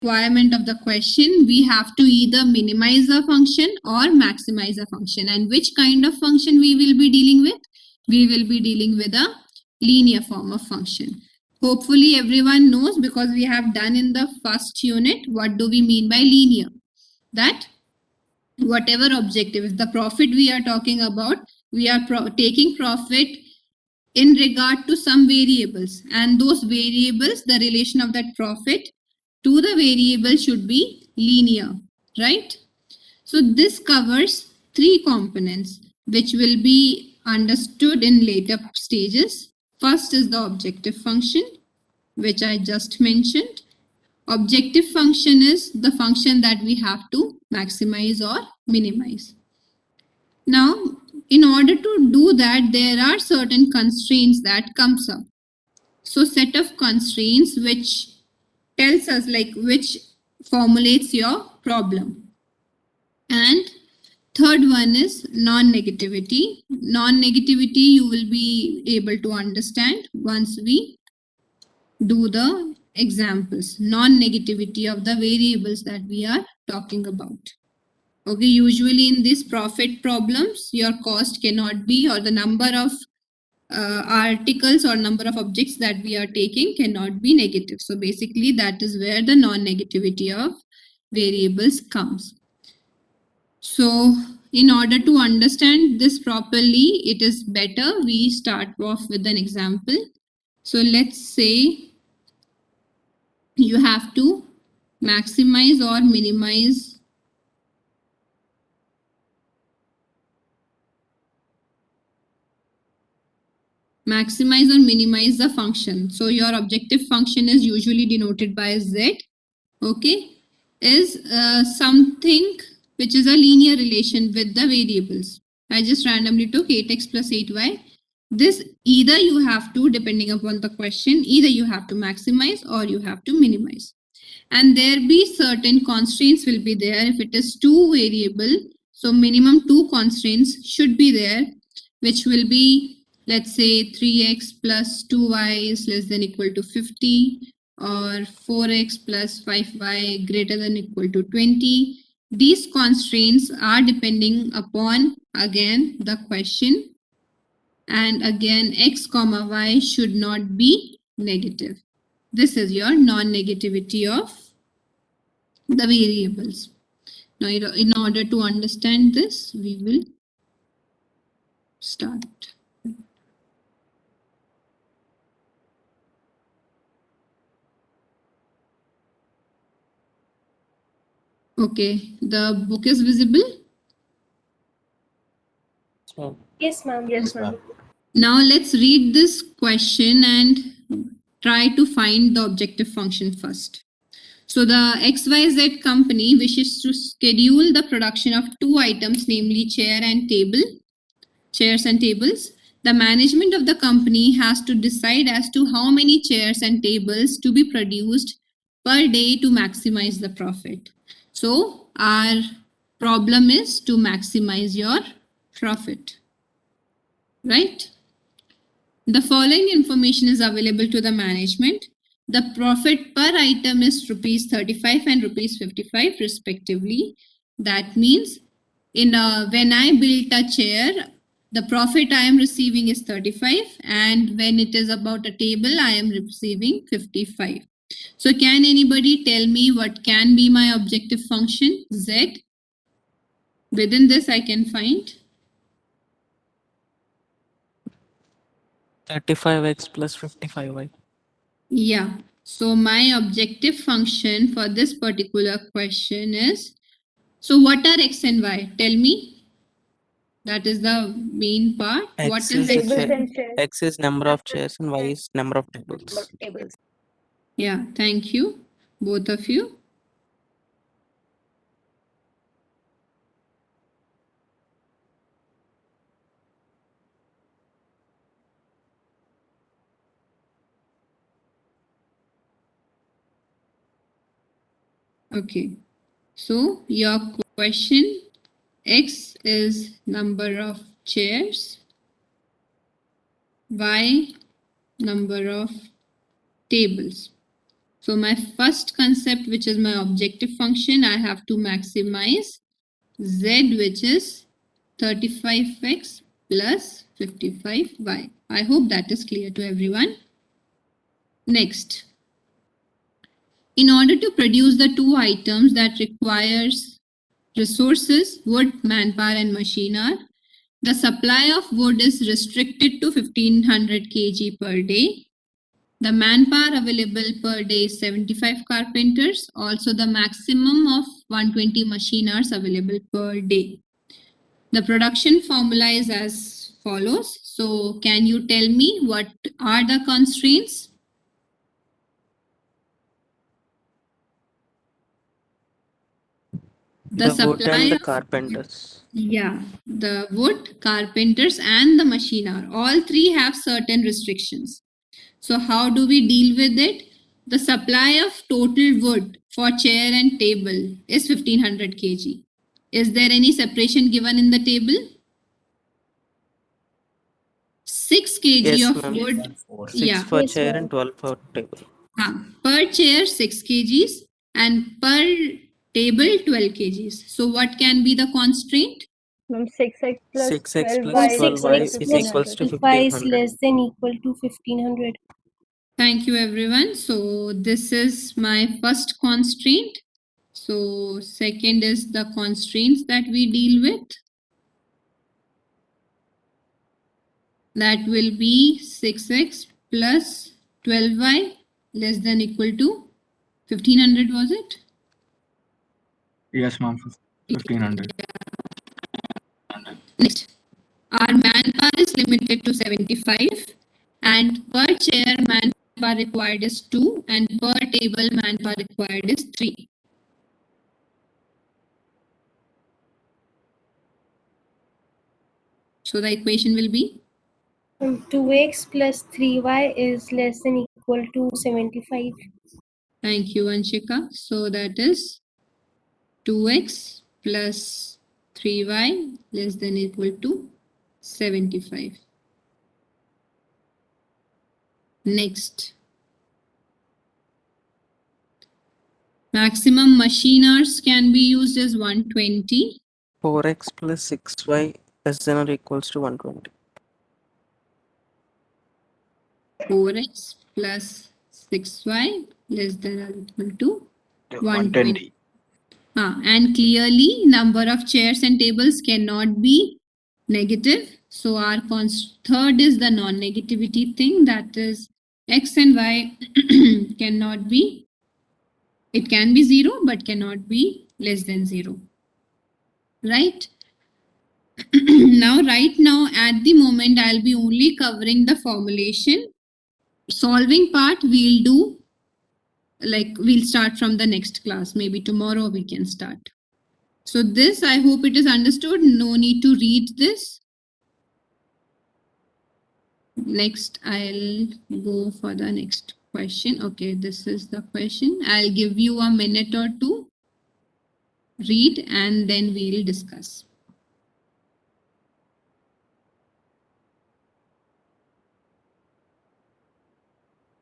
requirement of the question, we have to either minimize a function or maximize a function. And which kind of function we will be dealing with? We will be dealing with a linear form of function. Hopefully everyone knows, because we have done in the first unit, what do we mean by linear? That whatever objective is the profit we are talking about, we are taking profit in regard to some variables, and those variables, the relation of that profit to the variable should be linear, right? So this covers three components which will be understood in later stages. First is the objective function, which I just mentioned. Objective function is the function that we have to maximize or minimize. Now, in order to do that, there are certain constraints that comes up. So set of constraints which tells us like which formulates your problem. And third one is non-negativity. Non-negativity you will be able to understand once we do the examples. Non-negativity of the variables that we are talking about. Okay, usually in these profit problems, your cost cannot be, or the number of articles or number of objects that we are taking cannot be negative. So basically that is where the non-negativity of variables comes. So in order to understand this properly, it is better we start off with an example. So let's say you have to maximize or minimize or minimize the function. So your objective function is usually denoted by Z, okay, is something which is a linear relation with the variables. I just randomly took 8x plus 8y. This either you have to, depending upon the question, either you have to maximize or you have to minimize. And there be certain constraints will be there. If it is two variable, so minimum two constraints should be there, which will be, let's say 3x plus 2y is less than equal to 50, or 4x plus 5y greater than equal to 20. These constraints are depending upon, again, the question, and again x comma y should not be negative. This is your non-negativity of the variables. Now, in order to understand this, we will start. Okay, the book is visible? Yes, ma'am. Yes, ma'am. Now let's read this question and try to find the objective function first. So the XYZ company wishes to schedule the production of two items, namely chairs and tables. The management of the company has to decide as to how many chairs and tables to be produced per day to maximize the profit. So our problem is to maximize your profit, right? The following information is available to the management. The profit per item is rupees 35 and rupees 55 respectively. That means when I built a chair, the profit I am receiving is 35, and when it is about a table, I am receiving 55. So can anybody tell me what can be my objective function, Z? Within this I can find 35x plus 55y. Yeah. So my objective function for this particular question is, so what are x and y? Tell me. That is the main part. What X is is, x? X is number of chairs and Y is number of tables. Yeah, thank you, both of you. Okay. So your question, x is number of chairs, y number of tables. So my first concept, which is my objective function, I have to maximize z, which is 35x plus 55y. I hope that is clear to everyone. Next, in order to produce the two items that requires resources, wood, manpower and machine hour, the supply of wood is restricted to 1500 kg per day. The manpower available per day is 75 carpenters. Also, the maximum of 120 machine hours available per day. The production formula is as follows. So, can you tell me what are the constraints? The wood supply and the of- carpenters. Yeah, the wood, carpenters, and the machine hour. All three have certain restrictions. So how do we deal with it? The supply of total wood for chair and table is 1500 kg. Is there any separation given in the table? 6 kg Yes, of ma'am. wood. 6 Yeah. for Yes, chair ma'am. and 12 for table. Per chair 6 kgs and per table 12 kgs. So what can be the constraint? Ma'am, 6x plus 6x 12y plus is 12y equal to is equals to 1500. Y is 1500. less than equal to 1500. Thank you everyone. So this is my first constraint. So second is the constraints that we deal with. That will be 6x plus 12y less than equal to 1500, was it? Yes, ma'am. 1500. Next, our manpower is limited to 75 and per chair manpower required is 2 and per table manpower required is 3. So the equation will be 2x plus 3y is less than equal to 75. Thank you, Anshika. So that is 2x plus 3y less than equal to 75. Next. Maximum machine hours can be used as 120. 4x plus 6y less than or equals to 120. 4x plus 6y less than or equal to 120. And clearly number of chairs and tables cannot be negative. So our third is the non-negativity thing, that is x and y cannot be, it can be 0 but cannot be less than 0. Right? Right now at the moment I'll be only covering the formulation. Solving part we'll do, like we'll start from the next class. Maybe tomorrow we can start. So this, I hope it is understood. No need to read this. Next, I'll go for the next question. Okay, this is the question. I'll give you a minute or two. Read and then we'll discuss.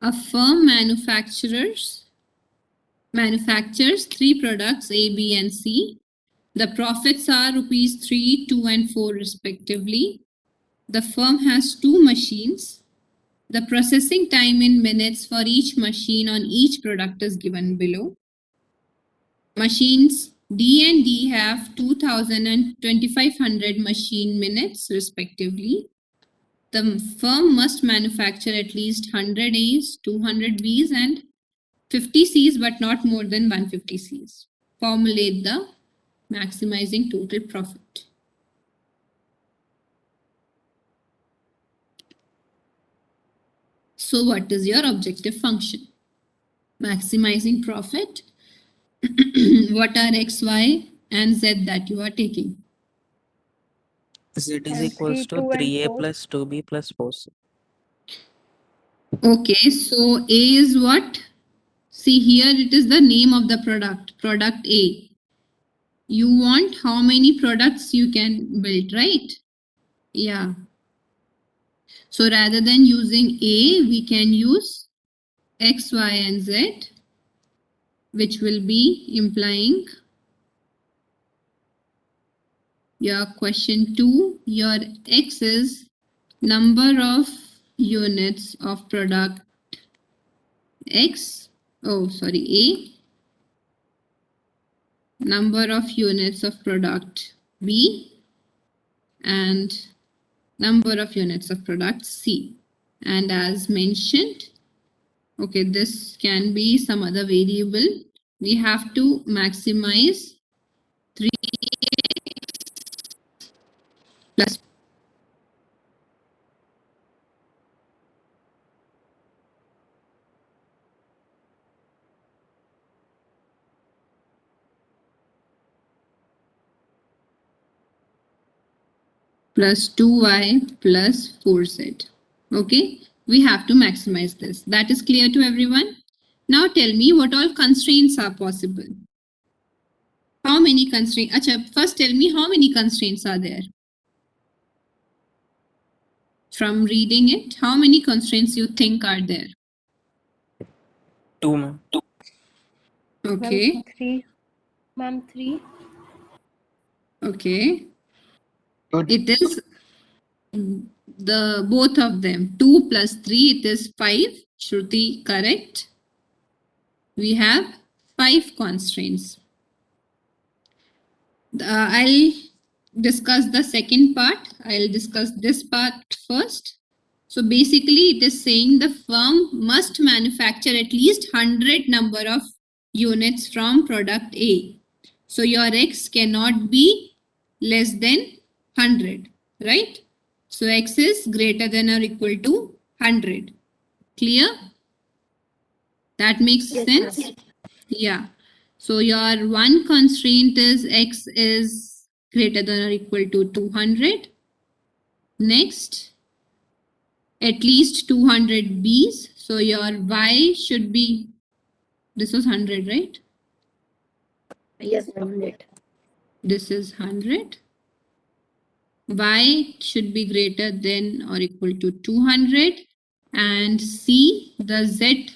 A firm manufactures 3 products A, B and C. The profits are rupees 3, 2 and 4 respectively. The firm has 2 machines. The processing time in minutes for each machine on each product is given below. Machines D and D have 2000 and 2500 machine minutes respectively. The firm must manufacture at least 100 A's, 200 B's and 50 C's but not more than 150 C's. Formulate the maximizing total profit. So what is your objective function? Maximizing profit. What are x, y and z that you are taking? Z is And equals 3, to 2 and 3a 4. plus 2b plus 4c. Okay, so A is what? See here it is the name of the product, product A. You want how many products you can build, right? Yeah. So rather than using A, we can use X, Y and Z. which will be implying your question 2, your X is number of units of product X, A, number of units of product B, and number of units of product C. And as mentioned, okay, this can be some other variable. We have to maximize 3 plus plus 2y plus 4z. Okay, we have to maximize this. That is clear to everyone. Now tell me what all constraints are possible. How many constraints? Acha, first tell me how many constraints are there. From reading it, how many constraints you think are there? 2, ma'am. Okay, Three. Ma'am, 3. okay. Good. It is the both of them. 2 plus 3, it is 5. Shruti, correct. We have 5 constraints. I'll discuss the second part. I'll discuss this part first. So basically it is saying the firm must manufacture at least 100 number of units from product A. So your X cannot be less than 100, right? So X is greater than or equal to 100. Clear? That makes sense? Yeah. So your one constraint is X is greater than or equal to 200. Next, at least 200 Bs. So your Y should be, this was 100, right? Yes, 100. This is 100. Y should be greater than or equal to 200. And C, the Z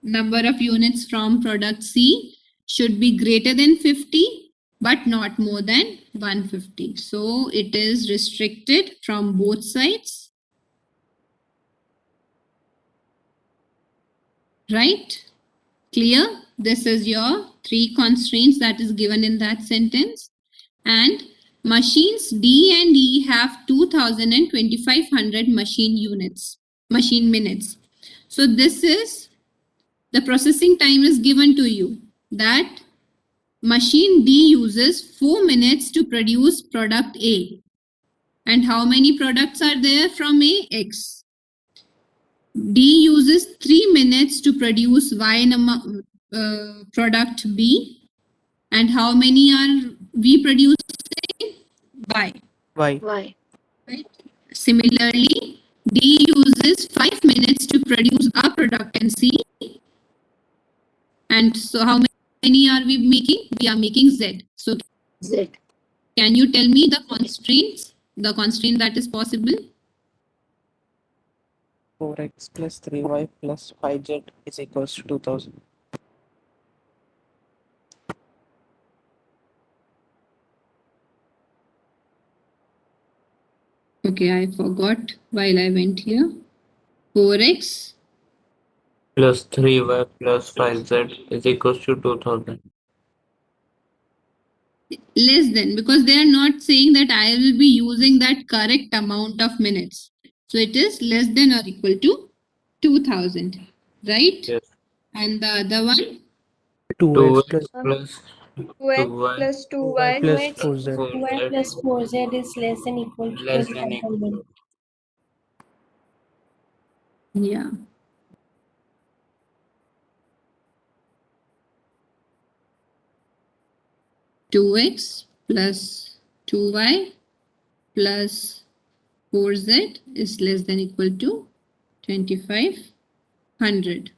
number of units from product C should be greater than 50, but not more than 150. So it is restricted from both sides. Right? Clear? This is your 3 constraints that is given in that sentence. And machines D and E have 2000 and 2500 machine minutes. So this is the processing time is given to you that machine D uses 4 minutes to produce product A. And how many products are there from A? X. D uses 3 minutes to produce Y product B. And how many are we producing? Y. Why? Why? Right? Similarly, D uses 5 minutes to produce our product in C. And so how many are we making? We are making Z. So Z. can you tell me the constraints? The constraint that is possible? 4x plus 3y plus 5z is equals to 2000. Okay, I forgot while I went here. 4x plus 3y plus 5z is equals to 2000. less than, because they are not saying that I will be using that correct amount of minutes. So it is less than or equal to 2000, right? Yes. And the other one? 2x 2x plus 2x 2y plus 2y plus 4z 2y plus 4z is less than equal to less than equal. 2500. Yeah. Two x plus 2y plus 4z is less than equal to 2500.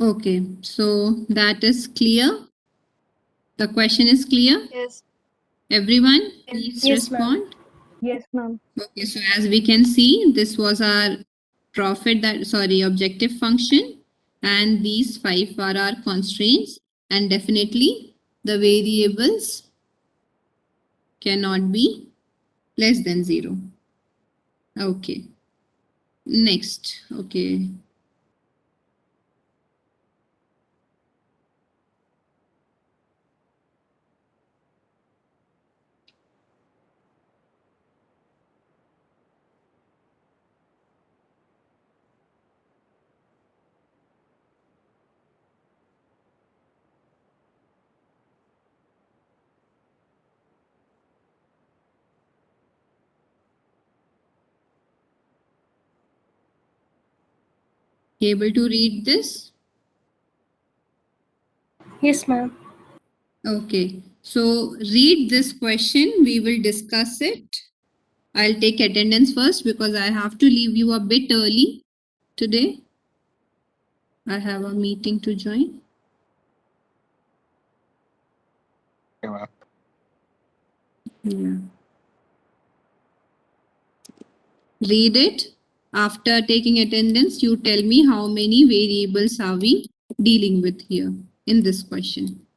Okay, so that is clear. The question is clear. Yes. Everyone, please Yes, ma'am. respond. Yes, ma'am. Okay, so as we can see, this was our objective function, and these 5 are our constraints, and definitely the variables cannot be less than 0. Okay, next. Okay. Able to read this? Yes, ma'am. Okay, so read this question. We will discuss it. I'll take attendance first because I have to leave you a bit early today. I have a meeting to join. Okay, ma'am. Yeah. Read it. After taking attendance, you tell me how many variables are we dealing with here in this question.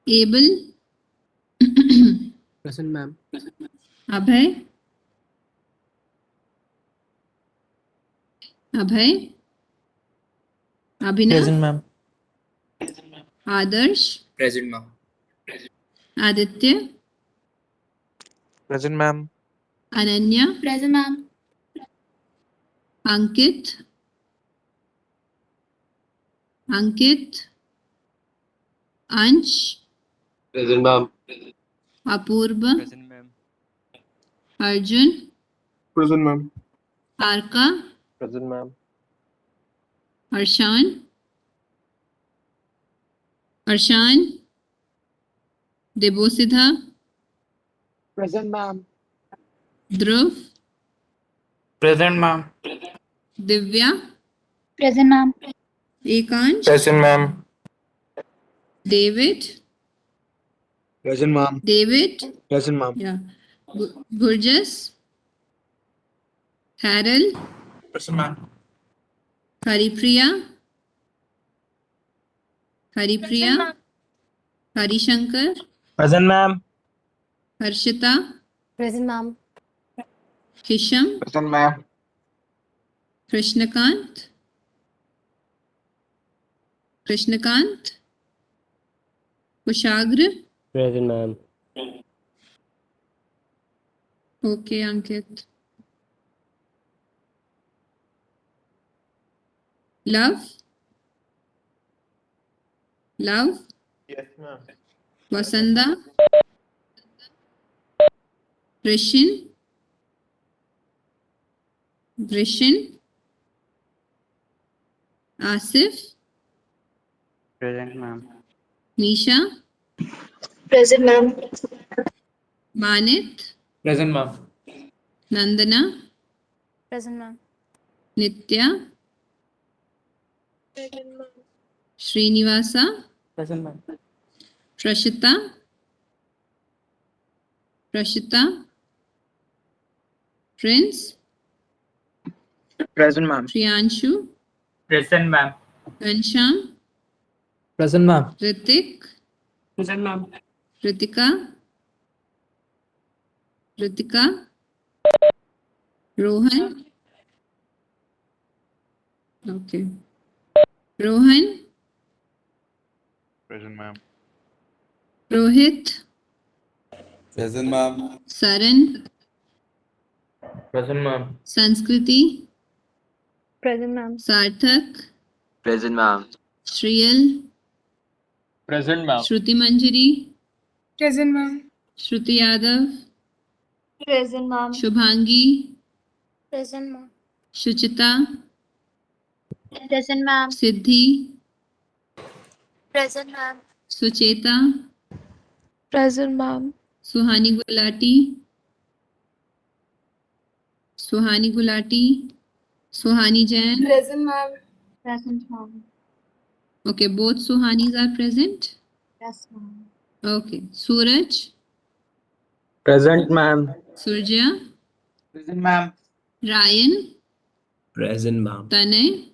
Able? Present, ma'am. Abhay? Abhay? Abhinav? Present, ma'am. Adarsh? Present, ma'am. Aditya? Present, ma'am. Ananya? Present, ma'am. Ankit? Ankit? Ansh? Present, ma'am. Apurva? Present, ma'am. Arjun? Present, ma'am. Arka? Present, ma'am. Arshan? Arshan? Debosidha? Present, ma'am. Dhruv? Present, ma'am. Divya? Present, ma'am. Ekansh? Present, ma'am. David? Present, ma'am. David? Present, ma'am. Yeah. Gurjas? Harold? Present, ma'am. Haripriya? Haripriya? Harishankar? Present, ma'am. Harshita? Present, ma'am. Hisham? Present, ma'am. Krishnakant? Krishnakant? Kushagra? Present, ma'am. Okay, Ankit. Love? Love? Yes, ma'am. Vasanda? Rishin? Rishin? Asif? Present, ma'am. Nisha? Present, ma'am. Manit? Present, ma'am. Nandana? Present, ma'am. Nitya? Srinivasa? Present, ma'am. Prashita? Prashita? Prince? Present, ma'am. Priyanshu? Present, ma'am. Ansham? Present, ma'am. Ritik? Present, ma'am. Ritika? Ritika? Rohan? Okay. Rohan? Present, ma'am. Rohit? Present, ma'am. Saran? Present, ma'am. Sanskriti? Present, ma'am. Sarthak? Present, ma'am. Shriyal? Present, ma'am. Shruti Manjari? Present, ma'am. Shruti Yadav? Present, ma'am. Shubhangi? Present, ma'am. Shuchita, Present, ma'am. Siddhi, Present, ma'am. Sucheta, Present, ma'am. Suhani Gulati, Suhani Jain. Present, ma'am. Present, ma'am. Okay, both Suhanis are present. Yes, ma'am. Okay, Suraj, Present, ma'am. Surja, Present, ma'am. Ryan, Present, ma'am. Tanay,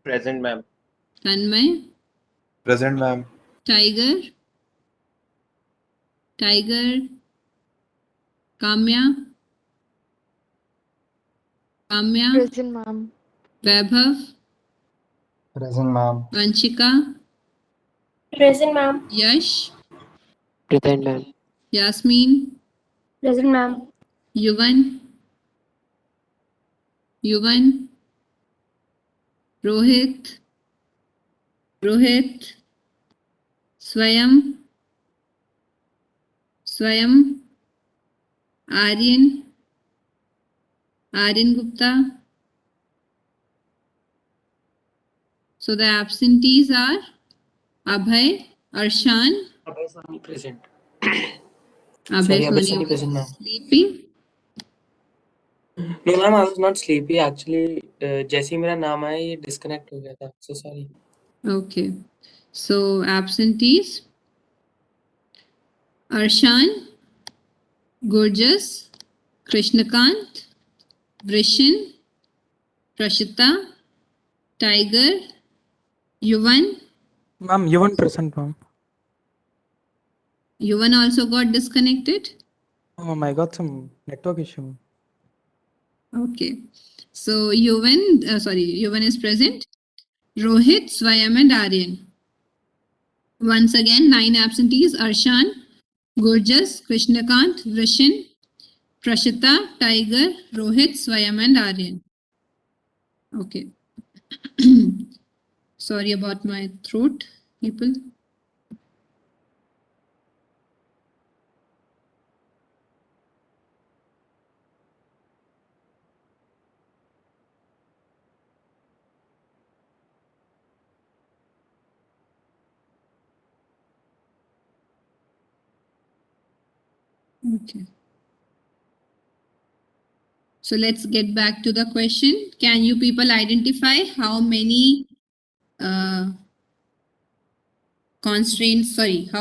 Present, ma'am. Tanmay, Present, ma'am. Tiger, Kamya, Present, ma'am. Vaibhav, Present, ma'am. Vanchika, Present, ma'am. Yash, Present, ma'am. Yasmin, Present, ma'am. Yuvan, Rohit, Swayam, Aryan Gupta. So the absentees are Abhay, Arshan. Abhay Soni present. Abhay Abhay Soni Soni present, ma'am. sleeping. No, ma'am, I was not sleepy. Actually, जैसे ही मेरा नाम आया ये disconnect हो गया था. So sorry. Okay. So absentees Arshan, Gurjas, Krishnakant, Vrishin, Prashita, Tiger, Yuvan. Ma'am, you weren't present, ma'am. Yuvan also got disconnected. Ma'am, I got some network issue. Okay. So Yuvan is present. Rohit, Swayam and Aryan. Once again, 9 absentees. Arshan, Gurjas, Krishnakant, Vrishin, Prashita, Tiger, Rohit, Swayam and Aryan. Okay. Sorry about my throat, people. Okay. So let's get back to the question. Can you people identify how many how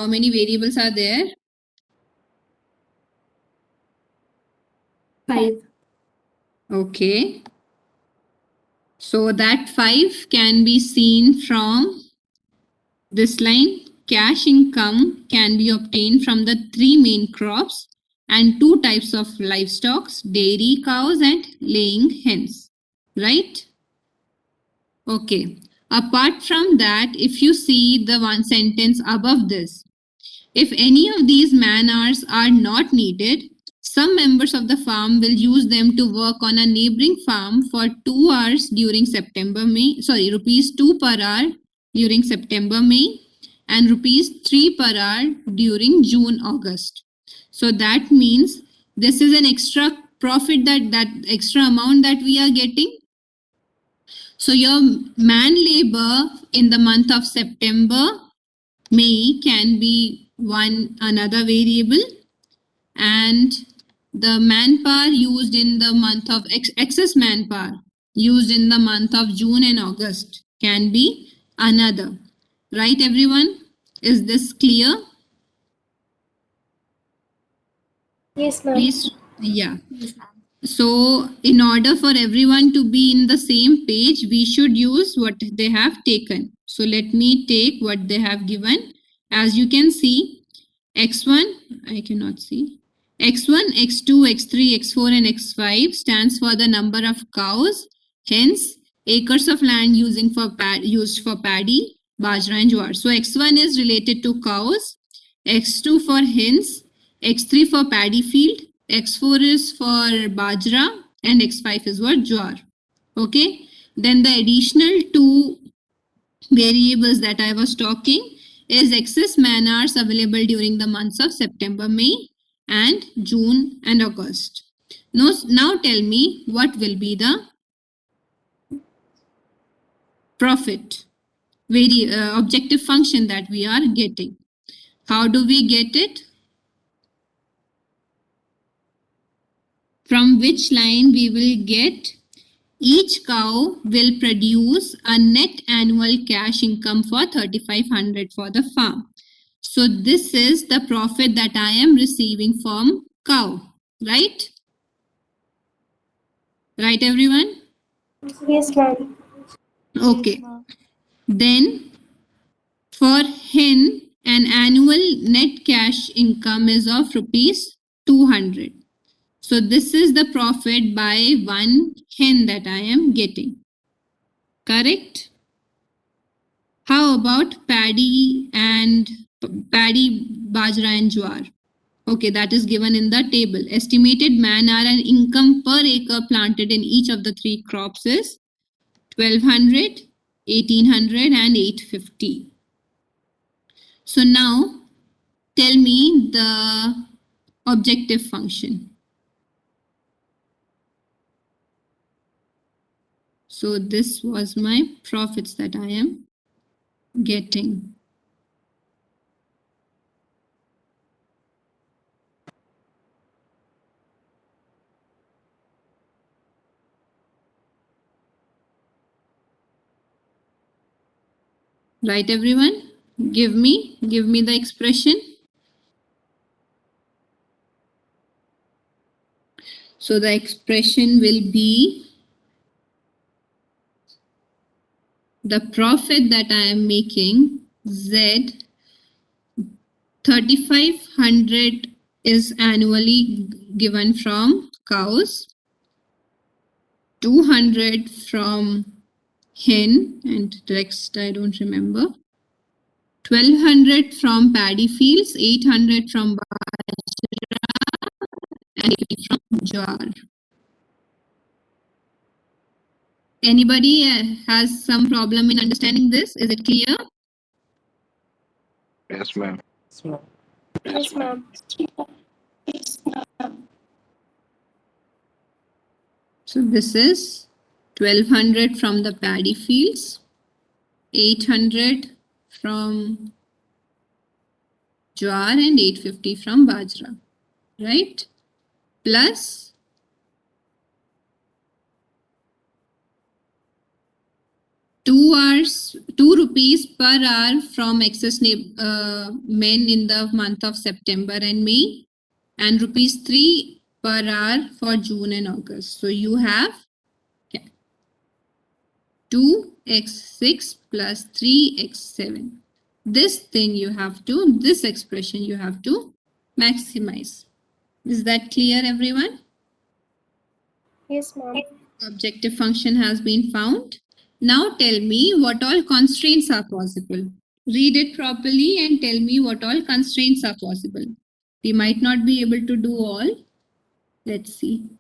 many variables are there? 5. Okay. So that 5 can be seen from this line. Cash income can be obtained from the 3 main crops and 2 types of livestock, dairy cows and laying hens, right? Okay. Apart from that, if you see the one sentence above this, if any of these man hours are not needed, some members of the farm will use them to work on a neighboring farm for 2 hours during rupees 2 per hour during September, May, and rupees 3 per hour during June, August. So that means this is an extra profit, that extra amount that we are getting. So your man labor in the month of September, May can be another variable, and the manpower used in the month of excess manpower used in the month of June and August can be another. Right, everyone? Is this clear? Yes, ma'am. Please, yeah. So in order for everyone to be in the same page, we should use what they have taken. So let me take what they have given. As you can see, X1, I cannot see. X1, X2, X3, X4 and X5 stands for the number of cows, hence acres of land used for paddy, bajra and jowar. So X1 is related to cows, X2 for hens, X3 for paddy field, X4 is for bajra and X5 is for jowar. Okay. Then the additional 2 variables that I was talking is excess man hours available during the months of September, May and June and August. Now tell me what will be the profit, objective function that we are getting. How do we get it? From which line we will get each cow will produce a net annual cash income for 3,500 for the farm. So this is the profit that I am receiving from cow, right? Right, everyone? Yes, ma'am. Okay. Then for hen, an annual net cash income is of rupees 200. So this is the profit by one hen that I am getting. Correct? How about paddy, bajra and jowar? Okay, that is given in the table. Estimated man hour and income per acre planted in each of the three crops is 1200, 1800 and 850. So now tell me the objective function. So this was my profits that I am getting. Right, everyone? Give me the expression. So the expression will be the profit that I am making, Z, 3,500 is annually given from cows, 200 from hen, and next I don't remember, 1,200 from paddy fields, 800 from bajra, and 80 from jowar. Anybody has some problem in understanding this? Is it clear? Yes, ma'am. Yes, ma'am. Yes, ma'am. So this is 1,200 from the paddy fields, 800 from jowar and 850 from bajra, right? Plus 2 rupees per hour from excess men in the month of September and May, and rupees 3 per hour for June and August. So you have 2x6 plus 3x7. This expression you have to maximize. Is that clear, everyone? Yes, ma'am. Objective function has been found. Now tell me what all constraints are possible. Read it properly and tell me what all constraints are possible. We might not be able to do all. Let's see.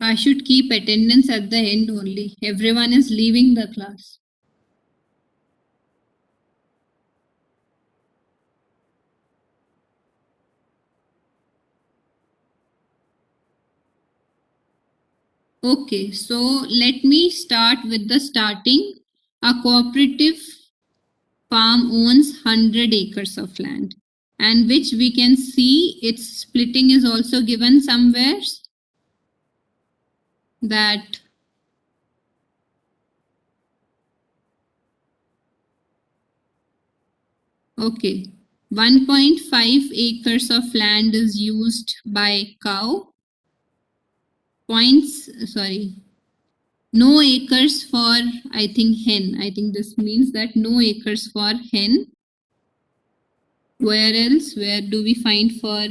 I should keep attendance at the end only. Everyone is leaving the class. Okay, so let me start with the starting. A cooperative farm owns 100 acres of land, and which we can see its splitting is also given somewhere, that okay, 1.5 acres of land is used by cow, no acres for, I think, hen. I think this means that no acres for hen. Where else? Where do we find for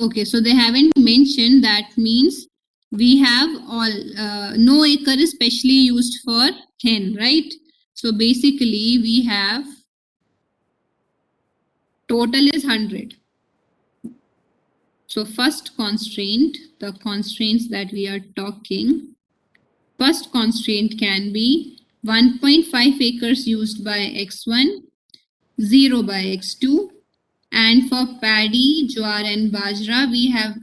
Okay, so they haven't mentioned, that means we have all, no acre is specially used for hen, right? So basically we have total is 100. So first constraint, the constraints that we are talking, first constraint can be 1.5 acres used by X1, 0 by X2, and for paddy, jowar and bajra we have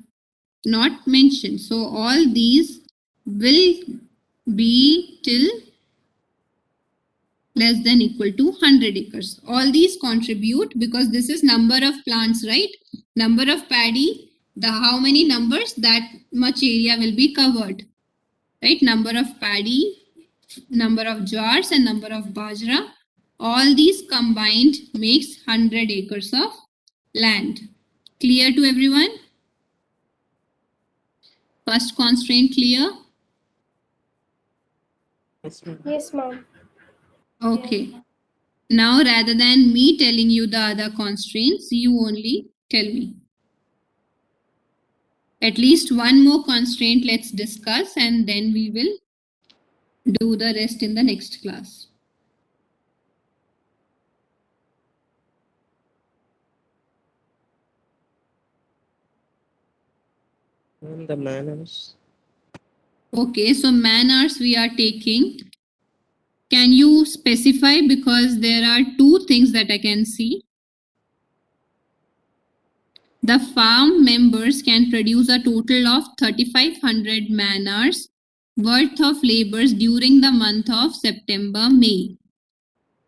not mentioned. So all these will be till less than equal to 100 acres. All these contribute because this is number of plants, right? Number of paddy, the how many numbers, that much area will be covered, right? Number of paddy, number of jars and number of bajra, all these combined makes 100 acres of land. Clear to everyone? First constraint clear? Yes, ma'am. Yes, ma'am. Okay. Now, rather than me telling you the other constraints, you only tell me. At least one more constraint let's discuss, and then we will do the rest in the next class. And the manners. Okay, so man hours we are taking. Can you specify, because there are two things that I can see. The farm members can produce a total of 3,500 man hours worth of labors during the month of September, May,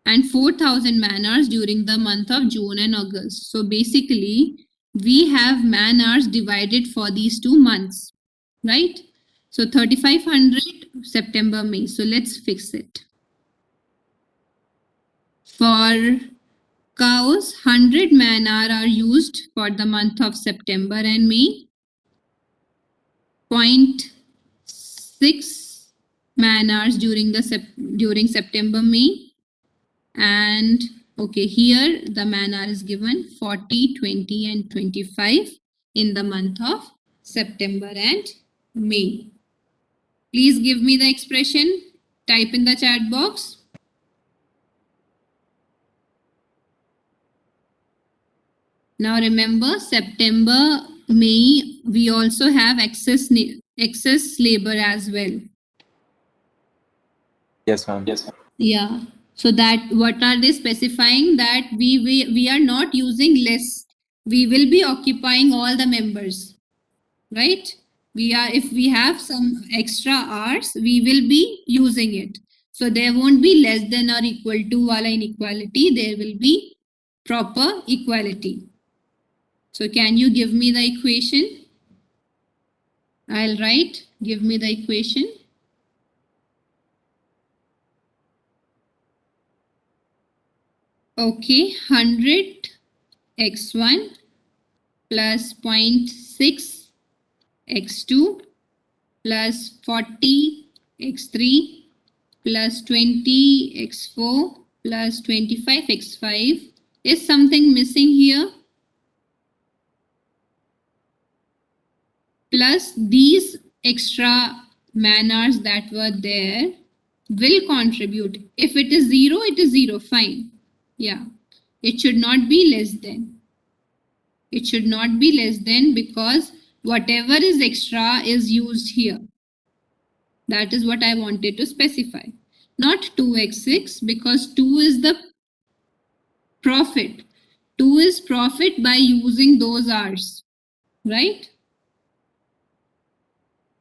and 4,000 man hours during the month of June and August. So basically, we have man hours divided for these 2 months, right? So 3,500 September, May. So let's fix it. For cows, 100 man hour are used for the month of September and May. 0.6 man hours during September, May. And okay, here the man hour is given 40, 20 and 25 in the month of September and May. Please give me the expression. Type in the chat box. Now remember, September, May, we also have excess labor as well. Yes, ma'am. Yes, ma'am. Yeah. So that what are they specifying? That we are not using less. We will be occupying all the members, right? If we have some extra hours, we will be using it. So there won't be less than or equal to wala inequality. There will be proper equality. So can you give me the equation? I'll write. Give me the equation. Okay, 100 x1 plus 0.6 x2 plus 40 x3 plus 20 x4 plus 25 x5. Is something missing here? Plus these extra man hours that were there will contribute. If it is 0, it is 0, fine. Yeah, it should not be less than. It should not be less than, because whatever is extra is used here. That is what I wanted to specify. Not 2x6, because 2 is the profit. 2 is profit by using those hours, right?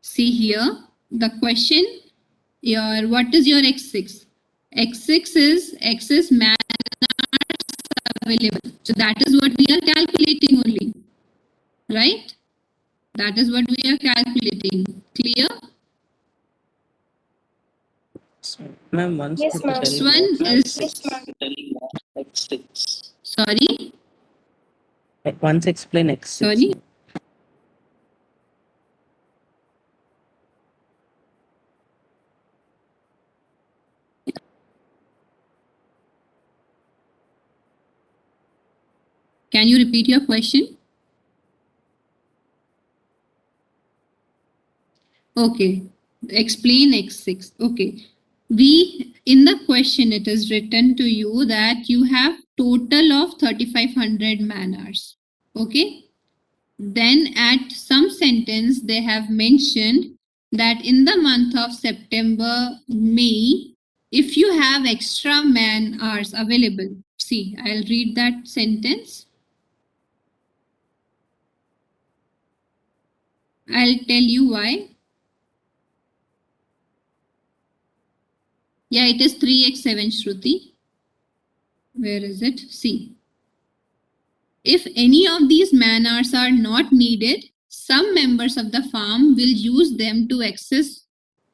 See here, the question, what is your x6? x6 is excess man available. So that is what we are calculating only, right? That is what we are calculating. Clear? Ma'am, once Yes, ma'am. Next one is, X6. sorry, Once explain X6. sorry. Can you repeat your question? Okay. Explain X6. Okay. In the question, it is written to you that you have total of 3,500 man hours. Okay. Then at some sentence, they have mentioned that in the month of September, May, if you have extra man hours available. See, I'll read that sentence. I'll tell you why. Yeah, it is 3x7, Shruti. Where is it? See. If any of these man hours are not needed, some members of the farm will use them to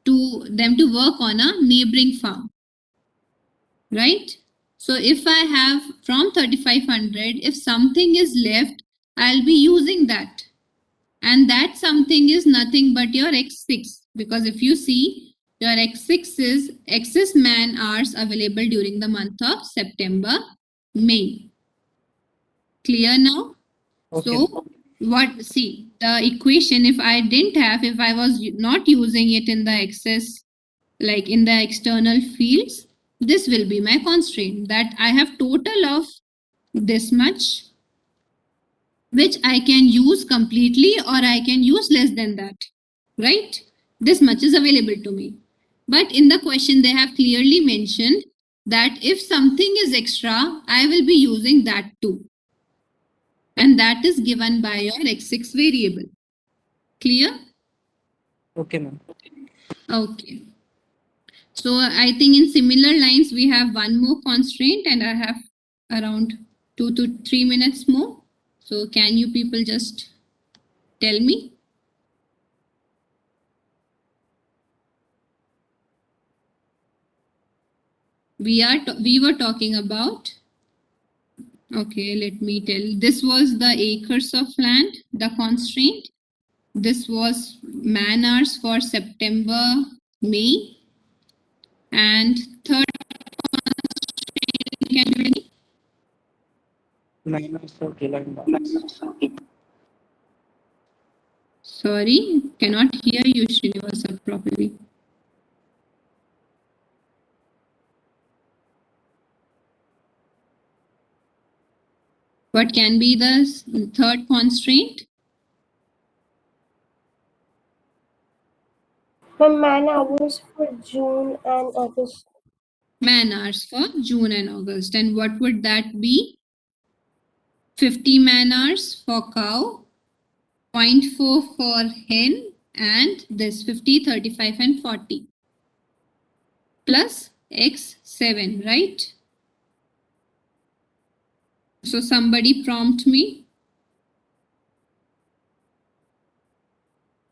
work on a neighboring farm. Right? So if I have from 3,500, if something is left, I'll be using that. And that something is nothing but your X6. Because if you see, your X6 is excess man hours available during the month of September, May. Clear now? Okay. So the equation, if I was not using it in the excess, like in the external fields, this will be my constraint, that I have total of this much, which I can use completely or I can use less than that, right? This much is available to me. But in the question, they have clearly mentioned that if something is extra, I will be using that too. And that is given by your X6 variable. Clear? Okay, ma'am. Okay. So I think in similar lines, we have one more constraint and I have around 2 to 3 minutes more. So can you people just tell me? We were talking about, okay, let me tell. This was the acres of land, the constraint. This was man hours for September, May. And third constraint, can you read? 9 hours for July and August. Sorry, cannot hear you, Srinivasa, properly. What can be the third constraint? The man hours for June and August. Man hours for June and August. And what would that be? 50 man hours for cow, 0.4 for hen, and this 50, 35, and 40. Plus X7, right? So somebody prompt me.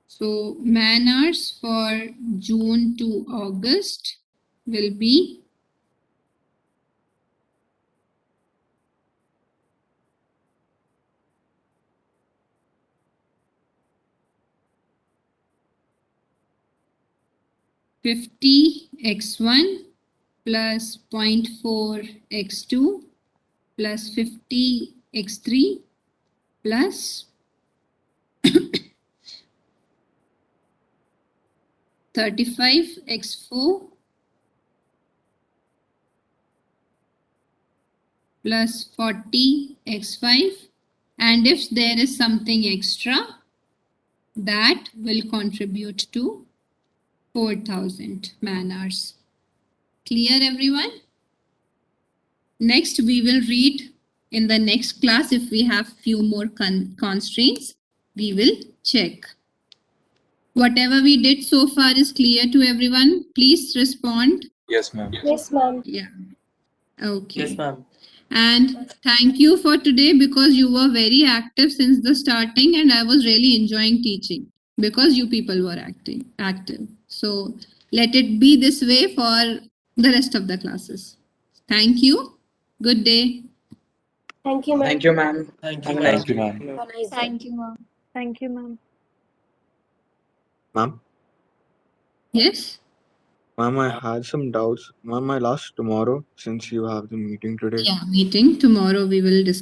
So man hours for June to August will be 50 x1 plus 0.4 x2 plus 50 x3 plus 35 x4 plus 40 x5, and if there is something extra, that will contribute to 4,000 man hours. Clear, everyone? Next, we will read in the next class. If we have few more constraints, we will check. Whatever we did so far is clear to everyone. Please respond. Yes, ma'am. Yes, ma'am. Yeah. Okay. Yes, ma'am. And thank you for today, because you were very active since the starting, and I was really enjoying teaching because you people were active. So let it be this way for the rest of the classes. Thank you. Good day. Thank you, ma'am. Thank you, ma'am. Thank Have you, a ma'am. nice day. ma'am. Thank you, ma'am. Thank you, ma'am. Ma'am, Yes. ma'am, I had some doubts. Ma'am, I lost tomorrow since you have the meeting today. Yeah. Meeting tomorrow. We will discuss.